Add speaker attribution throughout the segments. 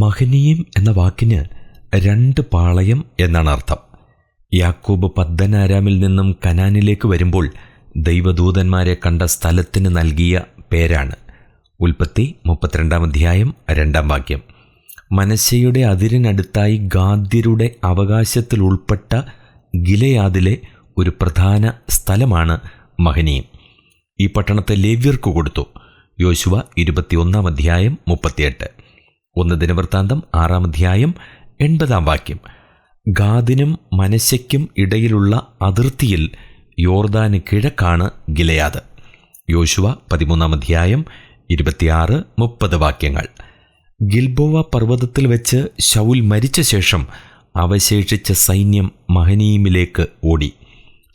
Speaker 1: മഹനീം എന്ന വാക്കിന് 2 പാളയം എന്നാണ് അർത്ഥം. യാക്കോബ് പദ്ദൻആരാമിൽ നിന്നും കനാനിലേക്ക് വരുമ്പോൾ ദൈവദൂതന്മാരെ കണ്ട സ്ഥലത്തിന് നൽകിയ പേരാണ്. ഉൽപ്പത്തി 32 2 മനശ്ശെയുടെ അതിരിനടുത്തായി ഗാദ്യരുടെ അവകാശത്തിൽ ഉൾപ്പെട്ട ഗിലെയാദിലെ ഒരു പ്രധാന സ്ഥലമാണ് മഹനീം. ഈ പട്ടണത്തെ ലേവ്യർക്ക് കൊടുത്തു. യോശുവ 21 38. 1 ദിനവൃത്താന്തം 6 80 ഗാദിനും മനശ്ശെയ്ക്കും ഇടയിലുള്ള അതിർത്തിയിൽ യോർദാന് കിഴക്കാണ് ഗിലെയാദ്. യോശുവ 13 26-30 ഗിൽബോവ പർവ്വതത്തിൽ വെച്ച് ശൗൽ മരിച്ച ശേഷം അവശേഷിച്ച സൈന്യം മഹനീമിലേക്ക് ഓടി.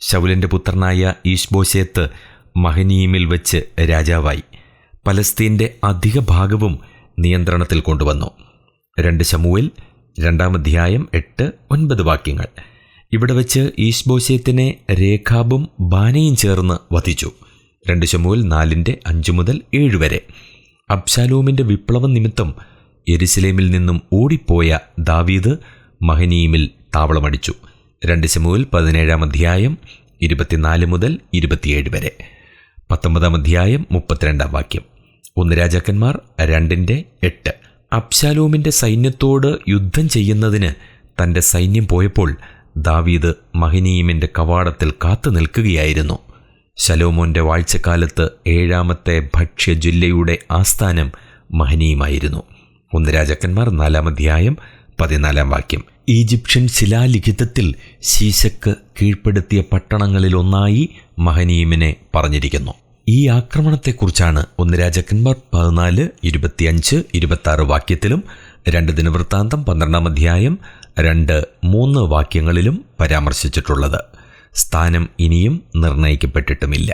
Speaker 1: ശൗലിൻ്റെ പുത്രനായ ഈശ്ബോശേത്ത് മഹനീമിൽ വെച്ച് രാജാവായി. പലസ്തീൻ്റെ അധിക ഭാഗവും നിയന്ത്രണത്തിൽ കൊണ്ടുവന്നു. 2 ശമൂവേൽ 2 8-9 ഇവിടെ വെച്ച് ഈശ്ബോശേത്തിനെ രേഖാബും ബാനയും ചേർന്ന് വധിച്ചു. 2 ശമൂവേൽ 4-5-7 അബ്ശാലോമിൻ്റെ വിപ്ലവം നിമിത്തം യെരുശലേമിൽ നിന്നും ഓടിപ്പോയ ദാവീദ് മഹനീമിൽ താവളമടിച്ചു. 2 ശമൂവേൽ 17 24-27 19 32 1 രാജാക്കന്മാർ 2-8 അബ്ശാലോമിൻ്റെ സൈന്യത്തോട് യുദ്ധം ചെയ്യുന്നതിന് തൻ്റെ സൈന്യം പോയപ്പോൾ ദാവീദ് മഹനീമിൻ്റെ കവാടത്തിൽ കാത്തു നിൽക്കുകയായിരുന്നു. ശലോമോൻ്റെ വാഴ്ചക്കാലത്ത് 7ാമത്തെ ഭക്ഷ്യജില്ലയുടെ ആസ്ഥാനം മഹനീമായിരുന്നു. 1 രാജാക്കന്മാർ 4 14 ഈജിപ്ഷ്യൻ ശിലാലിഖിതത്തിൽ ശീശക്ക് കീഴ്പ്പെടുത്തിയ പട്ടണങ്ങളിലൊന്നായി മഹനീമിനെ പറഞ്ഞിരിക്കുന്നു. ഈ ആക്രമണത്തെക്കുറിച്ചാണ് 1 രാജാക്കന്മാർ 14 25-26 2 ദിനവൃത്താന്തം 12 2-3 പരാമർശിച്ചിട്ടുള്ളത്. സ്ഥാനം ഇനിയും നിർണയിക്കപ്പെട്ടിട്ടുമില്ല.